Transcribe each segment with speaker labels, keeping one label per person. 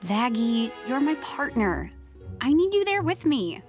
Speaker 1: Vaggie, you're my partner. I need you there with me.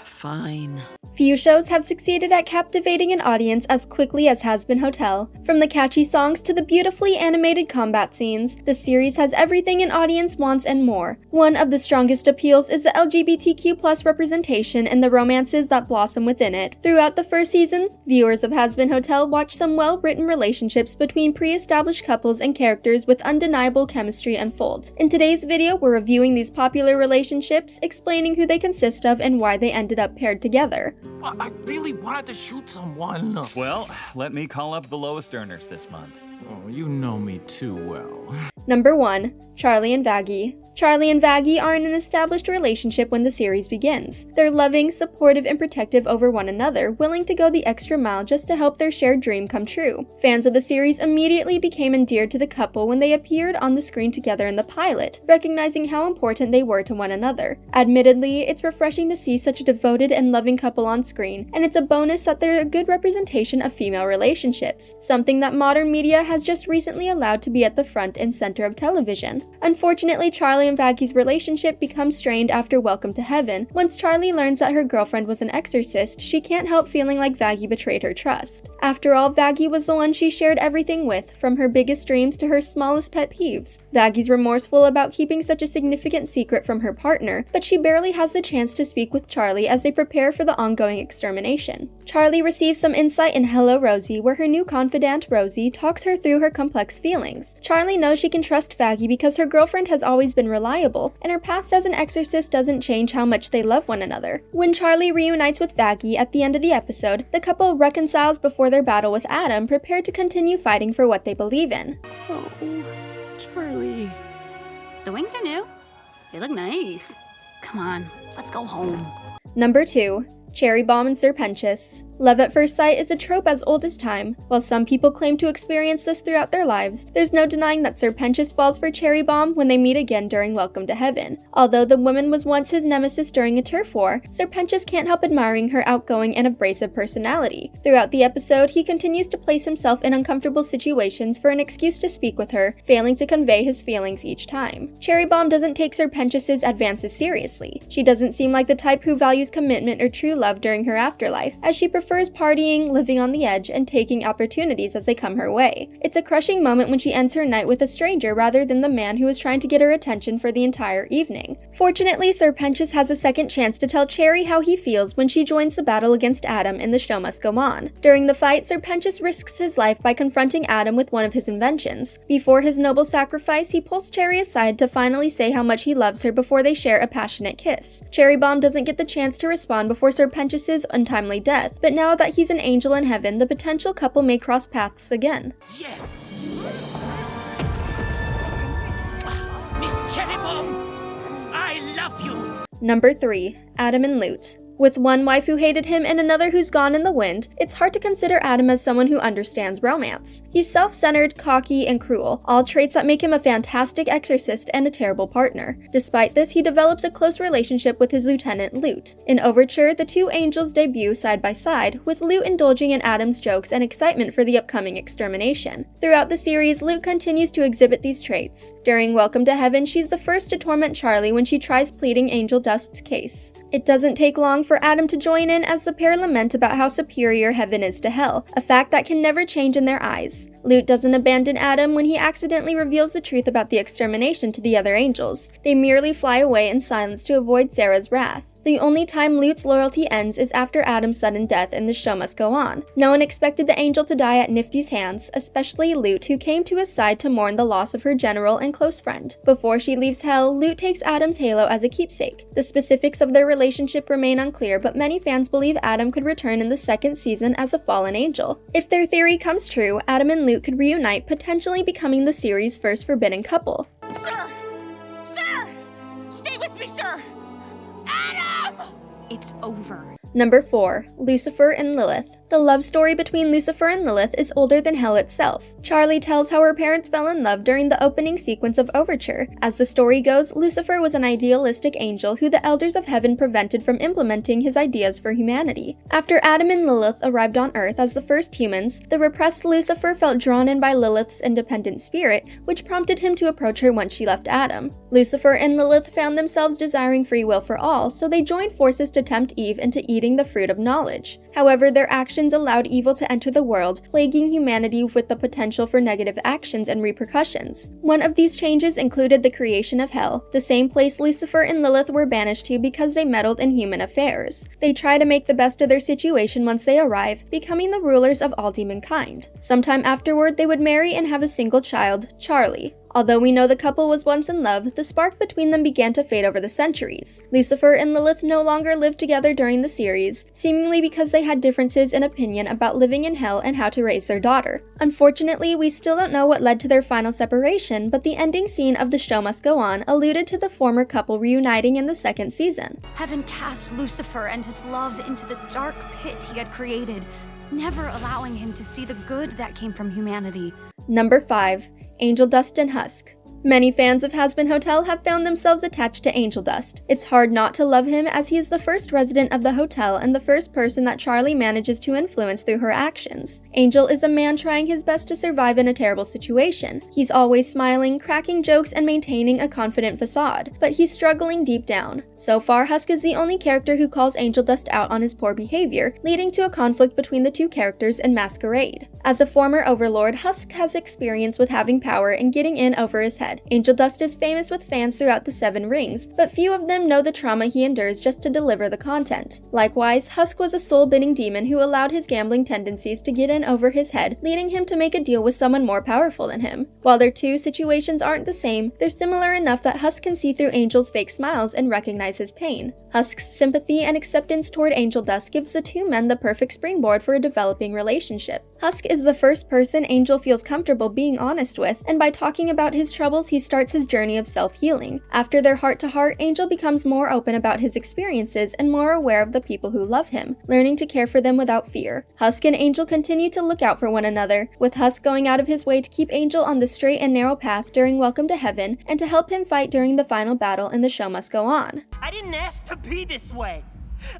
Speaker 2: Fine.
Speaker 3: Few shows have succeeded at captivating an audience as quickly as Hazbin Hotel. From the catchy songs to the beautifully animated combat scenes, the series has everything an audience wants and more. One of the strongest appeals is the LGBTQ+ representation and the romances that blossom within it. Throughout the first season, viewers of Hazbin Hotel watch some well-written relationships between pre-established couples and characters with undeniable chemistry unfold. In today's video, we're reviewing these popular relationships, explaining who they consist of and why they ended up paired together.
Speaker 4: I really wanted to shoot someone.
Speaker 5: Well, let me call up the lowest earners this month.
Speaker 4: Oh, you know me too well.
Speaker 3: Number 1. Charlie and Vaggie. Charlie and Vaggie are in an established relationship when the series begins. They're loving, supportive, and protective over one another, willing to go the extra mile just to help their shared dream come true. Fans of the series immediately became endeared to the couple when they appeared on the screen together in the pilot, recognizing how important they were to one another. Admittedly, it's refreshing to see such a devoted and loving couple on screen, and it's a bonus that they're a good representation of female relationships, something that modern media has just recently allowed to be at the front and center of television. Unfortunately, Charlie and Vaggie's relationship becomes strained after Welcome to Heaven. Once Charlie learns that her girlfriend was an exorcist, she can't help feeling like Vaggie betrayed her trust. After all, Vaggie was the one she shared everything with, from her biggest dreams to her smallest pet peeves. Vaggie's remorseful about keeping such a significant secret from her partner, but she barely has the chance to speak with Charlie as they prepare for the ongoing extermination. Charlie receives some insight in Hello Rosie, where her new confidant, Rosie, talks her through her complex feelings. Charlie knows she can trust Vaggie because her girlfriend has always been reliable, and her past as an exorcist doesn't change how much they love one another. When Charlie reunites with Vaggie at the end of the episode, the couple reconciles before their battle with Adam, prepared to continue fighting for what they believe in.
Speaker 2: Oh, Charlie.
Speaker 1: The wings are new. They look nice. Come on, let's go home.
Speaker 3: Number 2. Cherry Bomb and Sir Pentious. Love at first sight is a trope as old as time. While some people claim to experience this throughout their lives, there's no denying that Sir Pentious falls for Cherry Bomb when they meet again during Welcome to Heaven. Although the woman was once his nemesis during a turf war, Sir Pentious can't help admiring her outgoing and abrasive personality. Throughout the episode, he continues to place himself in uncomfortable situations for an excuse to speak with her, failing to convey his feelings each time. Cherry Bomb doesn't take Sir Pentious's advances seriously. She doesn't seem like the type who values commitment or true love during her afterlife, as she prefers partying, living on the edge, and taking opportunities as they come her way. It's a crushing moment when she ends her night with a stranger rather than the man who is trying to get her attention for the entire evening. Fortunately, Sir Pentious has a second chance to tell Cherry how he feels when she joins the battle against Adam in The Show Must Go On. During the fight, Sir Pentious risks his life by confronting Adam with one of his inventions. Before his noble sacrifice, he pulls Cherry aside to finally say how much he loves her before they share a passionate kiss. Cherry Bomb doesn't get the chance to respond before Sir Pentious's untimely death, but now that he's an angel in heaven, the potential couple may cross paths again.
Speaker 4: Yes! Miss Cherry Bomb, I love you!
Speaker 3: Number 3. Adam and Lute. With one wife who hated him and another who's gone in the wind, it's hard to consider Adam as someone who understands romance. He's self-centered, cocky, and cruel, all traits that make him a fantastic exorcist and a terrible partner. Despite this, he develops a close relationship with his lieutenant, Lute. In Overture, the two angels debut side by side, with Lute indulging in Adam's jokes and excitement for the upcoming extermination. Throughout the series, Lute continues to exhibit these traits. During Welcome to Heaven, she's the first to torment Charlie when she tries pleading Angel Dust's case. It doesn't take long for Adam to join in as the pair lament about how superior heaven is to hell, a fact that can never change in their eyes. Lute doesn't abandon Adam when he accidentally reveals the truth about the extermination to the other angels. They merely fly away in silence to avoid Sarah's wrath. The only time Lute's loyalty ends is after Adam's sudden death and The Show Must Go On. No one expected the angel to die at Nifty's hands, especially Lute, who came to his side to mourn the loss of her general and close friend. Before she leaves hell, Lute takes Adam's halo as a keepsake. The specifics of their relationship remain unclear, but many fans believe Adam could return in the second season as a fallen angel. If their theory comes true, Adam and Lute could reunite, potentially becoming the series' first forbidden couple.
Speaker 6: Sir! Sir! Stay with me, sir! Adam!
Speaker 1: It's over.
Speaker 3: Number 4. Lucifer and Lilith. The love story between Lucifer and Lilith is older than hell itself. Charlie tells how her parents fell in love during the opening sequence of Overture. As the story goes, Lucifer was an idealistic angel who the elders of heaven prevented from implementing his ideas for humanity. After Adam and Lilith arrived on Earth as the first humans, the repressed Lucifer felt drawn in by Lilith's independent spirit, which prompted him to approach her once she left Adam. Lucifer and Lilith found themselves desiring free will for all, so they joined forces to tempt Eve into eating the fruit of knowledge. However, their actions allowed evil to enter the world, plaguing humanity with the potential for negative actions and repercussions. One of these changes included the creation of Hell, the same place Lucifer and Lilith were banished to because they meddled in human affairs. They try to make the best of their situation once they arrive, becoming the rulers of all demonkind. Sometime afterward, they would marry and have a single child, Charlie. Although we know the couple was once in love, the spark between them began to fade over the centuries. Lucifer and Lilith no longer lived together during the series, seemingly because they had differences in opinion about living in hell and how to raise their daughter. Unfortunately, we still don't know what led to their final separation, but the ending scene of The Show Must Go On alluded to the former couple reuniting in the second season.
Speaker 1: Heaven cast Lucifer and his love into the dark pit he had created, never allowing him to see the good that came from humanity.
Speaker 3: Number 5. Angel Dust and Husk. Many fans of Hazbin Hotel have found themselves attached to Angel Dust. It's hard not to love him as he is the first resident of the hotel and the first person that Charlie manages to influence through her actions. Angel is a man trying his best to survive in a terrible situation. He's always smiling, cracking jokes, and maintaining a confident facade, but he's struggling deep down. So far, Husk is the only character who calls Angel Dust out on his poor behavior, leading to a conflict between the two characters in Masquerade. As a former overlord, Husk has experience with having power and getting in over his head. Angel Dust is famous with fans throughout the Seven Rings, but few of them know the trauma he endures just to deliver the content. Likewise, Husk was a soul-bending demon who allowed his gambling tendencies to get in over his head, leading him to make a deal with someone more powerful than him. While their two situations aren't the same, they're similar enough that Husk can see through Angel's fake smiles and recognize his pain. Husk's sympathy and acceptance toward Angel Dust gives the two men the perfect springboard for a developing relationship. Husk is the first person Angel feels comfortable being honest with, and by talking about his troubles, he starts his journey of self-healing. After their heart-to-heart, Angel becomes more open about his experiences and more aware of the people who love him, learning to care for them without fear. Husk and Angel continue to look out for one another, with Husk going out of his way to keep Angel on the straight and narrow path during Welcome to Heaven, and to help him fight during the final battle in The Show Must Go On.
Speaker 7: I didn't ask to be this way.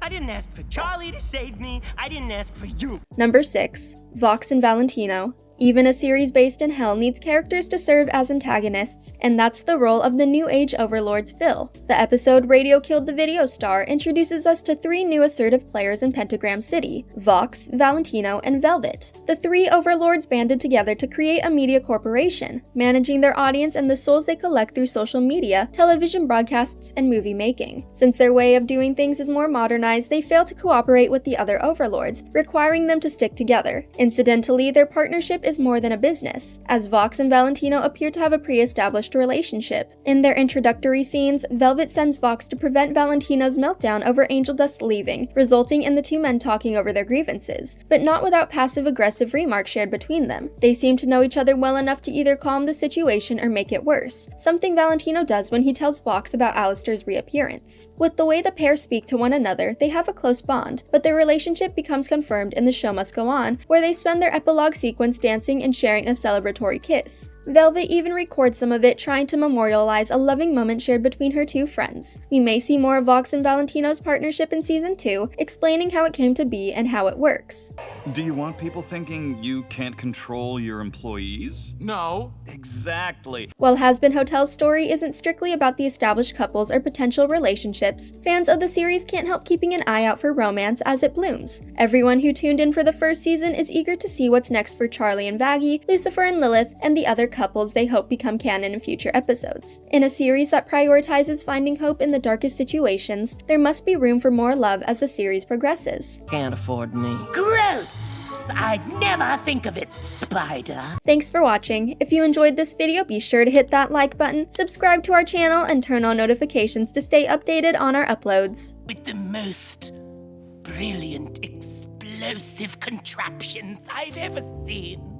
Speaker 7: I didn't ask for Charlie to save me. I didn't ask for you.
Speaker 3: Number 6. Vox and Valentino. Even a series based in hell needs characters to serve as antagonists, and that's the role of the New Age overlords Phil. The episode Radio Killed the Video Star introduces us to 3 new assertive players in Pentagram City: Vox, Valentino, and Velvet. The 3 overlords banded together to create a media corporation, managing their audience and the souls they collect through social media, television broadcasts, and movie making. Since their way of doing things is more modernized, they fail to cooperate with the other overlords, requiring them to stick together. Incidentally, their partnership is more than a business, as Vox and Valentino appear to have a pre-established relationship. In their introductory scenes, Velvet sends Vox to prevent Valentino's meltdown over Angel Dust leaving, resulting in the two men talking over their grievances, but not without passive-aggressive remarks shared between them. They seem to know each other well enough to either calm the situation or make it worse, something Valentino does when he tells Vox about Alistair's reappearance. With the way the pair speak to one another, they have a close bond, but their relationship becomes confirmed in The Show Must Go On, where they spend their epilogue sequence dancing and sharing a celebratory kiss. Velvet even records some of it, trying to memorialize a loving moment shared between her two friends. We may see more of Vox and Valentino's partnership in Season 2, explaining how it came to be and how it works.
Speaker 5: Do you want people thinking you can't control your employees?
Speaker 4: No.
Speaker 5: Exactly.
Speaker 3: While Hazbin Hotel's story isn't strictly about the established couples or potential relationships, fans of the series can't help keeping an eye out for romance as it blooms. Everyone who tuned in for the first season is eager to see what's next for Charlie and Vaggie, Lucifer and Lilith, and the other couples they hope become canon in future episodes. In a series that prioritizes finding hope in the darkest situations, there must be room for more love as the series progresses.
Speaker 7: Can't afford me. Gross! I'd never think of it, Spider.
Speaker 3: Thanks for watching. If you enjoyed this video, be sure to hit that like button, subscribe to our channel, and turn on notifications to stay updated on our uploads.
Speaker 7: With the most brilliant, explosive contraptions I've ever seen.